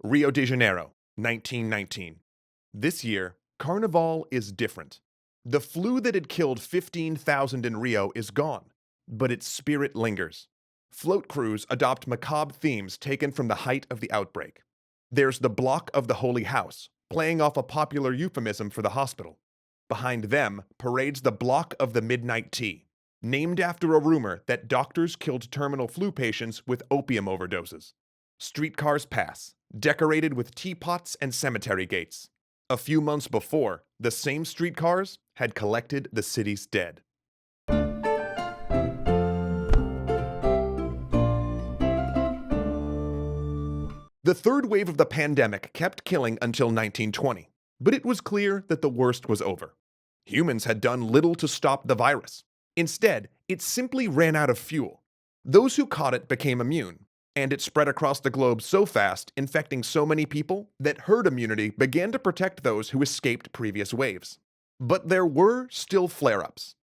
Rio de Janeiro, 1919. This year, Carnival is different. The flu that had killed 15,000 in Rio is gone, but its spirit lingers. Float crews adopt macabre themes taken from the height of the outbreak. There's the Block of the Holy House, playing off a popular euphemism for the hospital. Behind them parades the Block of the Midnight Tea, named after a rumor that doctors killed terminal flu patients with opium overdoses. Streetcars pass, decorated with teapots and cemetery gates. A few months before, the same streetcars had collected the city's dead. The third wave of the pandemic kept killing until 1920, but it was clear that the worst was over. Humans had done little to stop the virus. Instead, it simply ran out of fuel. Those who caught it became immune, and it spread across the globe so fast, infecting so many people, that herd immunity began to protect those who escaped previous waves. But there were still flare-ups.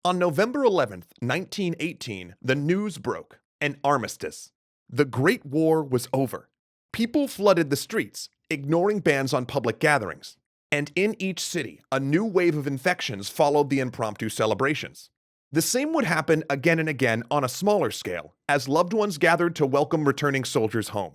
On November 11, 1918, the news broke: an armistice. The Great War was over. People flooded the streets, ignoring bans on public gatherings. And in each city, a new wave of infections followed the impromptu celebrations. The same would happen again and again on a smaller scale, as loved ones gathered to welcome returning soldiers home.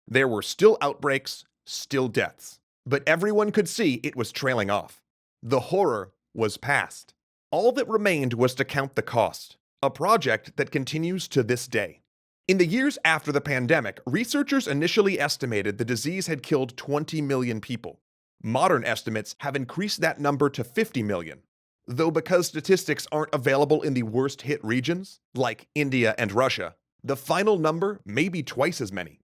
There were still outbreaks, still deaths, but everyone could see it was trailing off. The horror was past. All that remained was to count the cost, a project that continues to this day. In the years after the pandemic, researchers initially estimated the disease had killed 20 million people. Modern estimates have increased that number to 50 million. Though because statistics aren't available in the worst-hit regions, like India and Russia, the final number may be twice as many.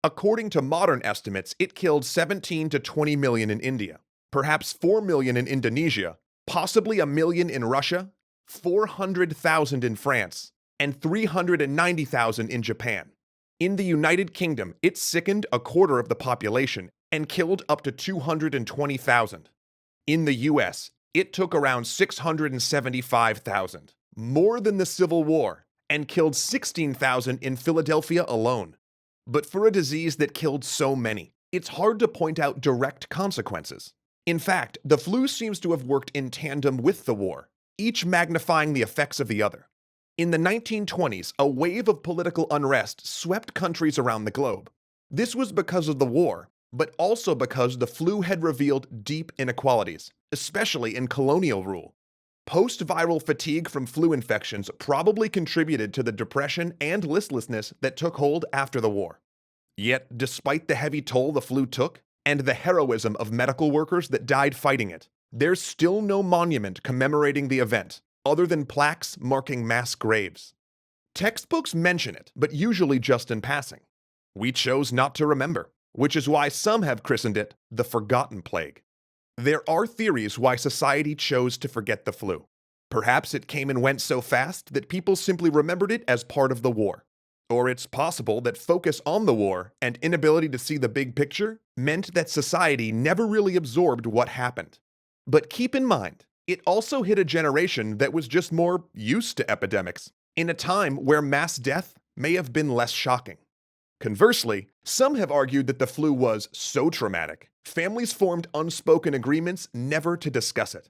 According to modern estimates, it killed 17 to 20 million in India, perhaps 4 million in Indonesia, possibly a million in Russia, 400,000 in France, and 390,000 in Japan. In the United Kingdom, it sickened a quarter of the population and killed up to 220,000. In the US, it took around 675,000, more than the Civil War, and killed 16,000 in Philadelphia alone. But for a disease that killed so many, it's hard to point out direct consequences. In fact, the flu seems to have worked in tandem with the war, each magnifying the effects of the other. In the 1920s, a wave of political unrest swept countries around the globe. This was because of the war, but also because the flu had revealed deep inequalities, especially in colonial rule. Post-viral fatigue from flu infections probably contributed to the depression and listlessness that took hold after the war. Yet, despite the heavy toll the flu took, and the heroism of medical workers that died fighting it, there's still no monument commemorating the event, other than plaques marking mass graves. Textbooks mention it, but usually just in passing. We chose not to remember, which is why some have christened it the Forgotten Plague. There are theories why society chose to forget the flu. Perhaps it came and went so fast that people simply remembered it as part of the war. Or it's possible that focus on the war and inability to see the big picture meant that society never really absorbed what happened. But keep in mind, it also hit a generation that was just more used to epidemics, in a time where mass death may have been less shocking. Conversely, some have argued that the flu was so traumatic, families formed unspoken agreements never to discuss it.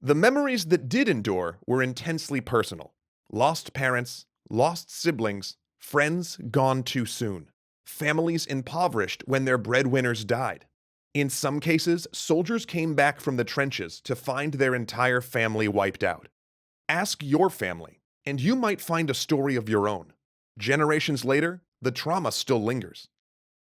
The memories that did endure were intensely personal. Lost parents, lost siblings, friends gone too soon, families impoverished when their breadwinners died. In some cases, soldiers came back from the trenches to find their entire family wiped out. Ask your family, and you might find a story of your own. Generations later, the trauma still lingers.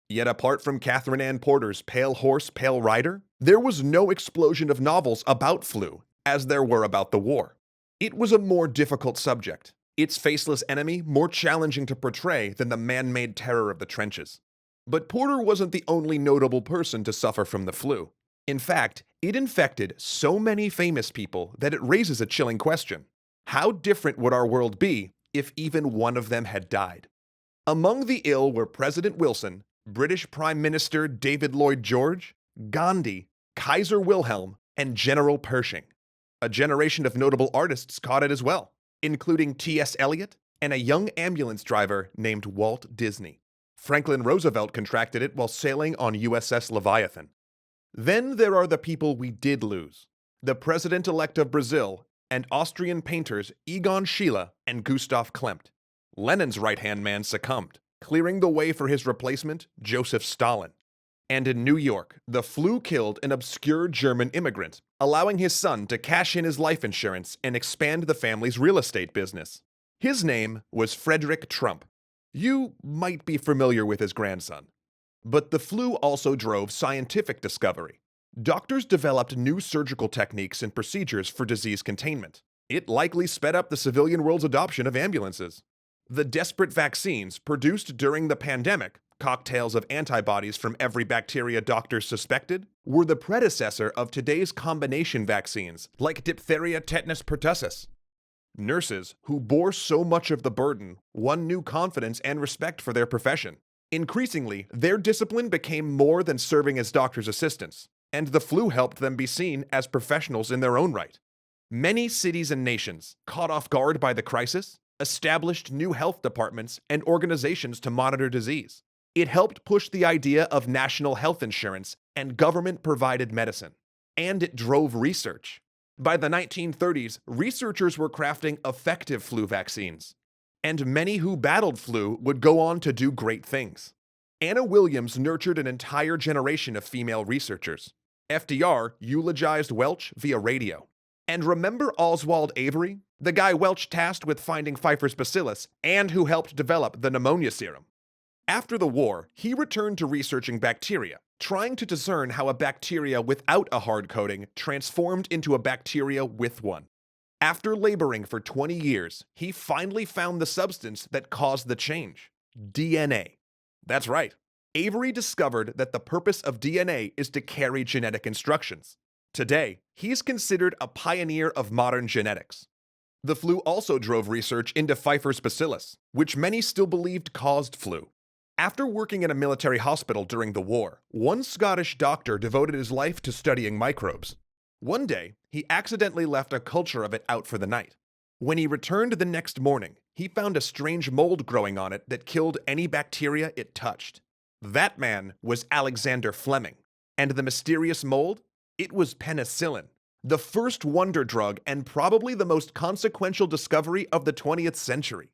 Yet apart from Catherine Ann Porter's Pale Horse, Pale Rider, there was no explosion of novels about flu, as there were about the war. It was a more difficult subject, its faceless enemy more challenging to portray than the man-made terror of the trenches. But Porter wasn't the only notable person to suffer from the flu. In fact, it infected so many famous people that it raises a chilling question. How different would our world be if even one of them had died? Among the ill were President Wilson, British Prime Minister David Lloyd George, Gandhi, Kaiser Wilhelm, and General Pershing. A generation of notable artists caught it as well, including T.S. Eliot and a young ambulance driver named Walt Disney. Franklin Roosevelt contracted it while sailing on USS Leviathan. Then there are the people we did lose. The president-elect of Brazil and Austrian painters Egon Schiele and Gustav Klimt. Lenin's right-hand man succumbed, clearing the way for his replacement, Joseph Stalin. And in New York, the flu killed an obscure German immigrant, allowing his son to cash in his life insurance and expand the family's real estate business. His name was Frederick Trump. You might be familiar with his grandson. But the flu also drove scientific discovery. Doctors developed new surgical techniques and procedures for disease containment. It likely sped up the civilian world's adoption of ambulances. The desperate vaccines produced during the pandemic, cocktails of antibodies from every bacteria doctors suspected, were the predecessor of today's combination vaccines like diphtheria, tetanus, pertussis. Nurses, who bore so much of the burden, won new confidence and respect for their profession. Increasingly, their discipline became more than serving as doctors' assistants, and the flu helped them be seen as professionals in their own right. Many cities and nations, caught off guard by the crisis, established new health departments and organizations to monitor disease. It helped push the idea of national health insurance and government-provided medicine. And it drove research. By the 1930s, researchers were crafting effective flu vaccines. And many who battled flu would go on to do great things. Anna Williams nurtured an entire generation of female researchers. FDR eulogized Welch via radio. And remember Oswald Avery, the guy Welch tasked with finding Pfeiffer's bacillus and who helped develop the pneumonia serum? After the war, he returned to researching bacteria, trying to discern how a bacteria without a hard coating transformed into a bacteria with one. After laboring for 20 years, he finally found the substance that caused the change: DNA. That's right. Avery discovered that the purpose of DNA is to carry genetic instructions. Today, he's considered a pioneer of modern genetics. The flu also drove research into Pfeiffer's bacillus, which many still believed caused flu. After working in a military hospital during the war, one Scottish doctor devoted his life to studying microbes. One day, he accidentally left a culture of it out for the night. When he returned the next morning, he found a strange mold growing on it that killed any bacteria it touched. That man was Alexander Fleming. And the mysterious mold? It was penicillin, the first wonder drug and probably the most consequential discovery of the 20th century.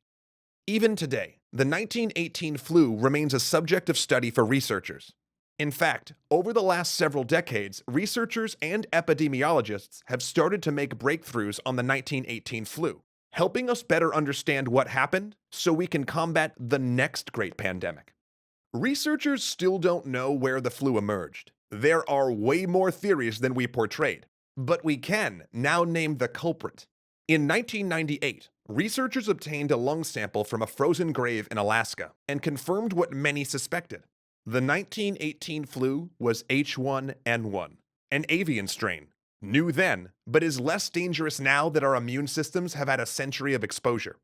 Even today, the 1918 flu remains a subject of study for researchers. In fact, over the last several decades, researchers and epidemiologists have started to make breakthroughs on the 1918 flu, helping us better understand what happened so we can combat the next great pandemic. Researchers still don't know where the flu emerged. There are way more theories than we portrayed, but we can now name the culprit. In 1998, researchers obtained a lung sample from a frozen grave in Alaska and confirmed what many suspected. The 1918 flu was H1N1, an avian strain, new then, but is less dangerous now that our immune systems have had a century of exposure.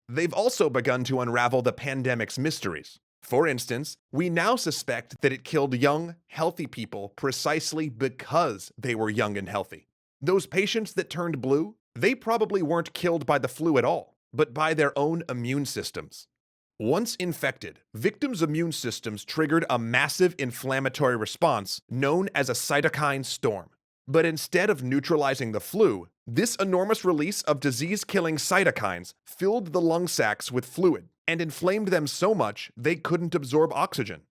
They've also begun to unravel the pandemic's mysteries. For instance, we now suspect that it killed young, healthy people precisely because they were young and healthy. Those patients that turned blue, they probably weren't killed by the flu at all, but by their own immune systems. Once infected, victims' immune systems triggered a massive inflammatory response known as a cytokine storm. But instead of neutralizing the flu, this enormous release of disease-killing cytokines filled the lung sacs with fluid and inflamed them so much they couldn't absorb oxygen.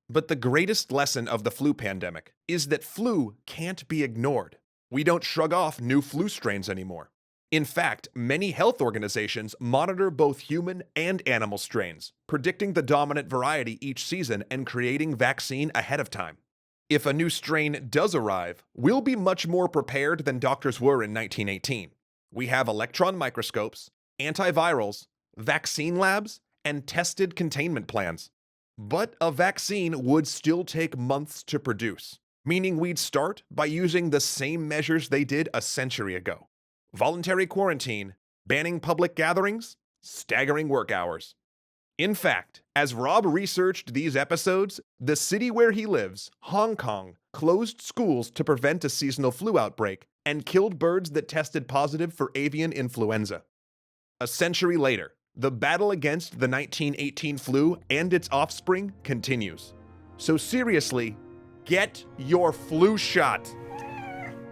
But the greatest lesson of the flu pandemic is that flu can't be ignored. We don't shrug off new flu strains anymore. In fact, many health organizations monitor both human and animal strains, predicting the dominant variety each season and creating vaccine ahead of time. If a new strain does arrive, we'll be much more prepared than doctors were in 1918. We have electron microscopes, antivirals, vaccine labs, and tested containment plans. But a vaccine would still take months to produce, meaning we'd start by using the same measures they did a century ago. Voluntary quarantine, banning public gatherings, staggering work hours. In fact, as Rob researched these episodes, the city where he lives, Hong Kong, closed schools to prevent a seasonal flu outbreak and killed birds that tested positive for avian influenza. A century later, The battle against the 1918 flu and its offspring continues. So seriously, get your flu shot.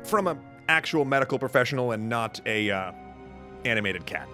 From an actual medical professional and not a animated cat.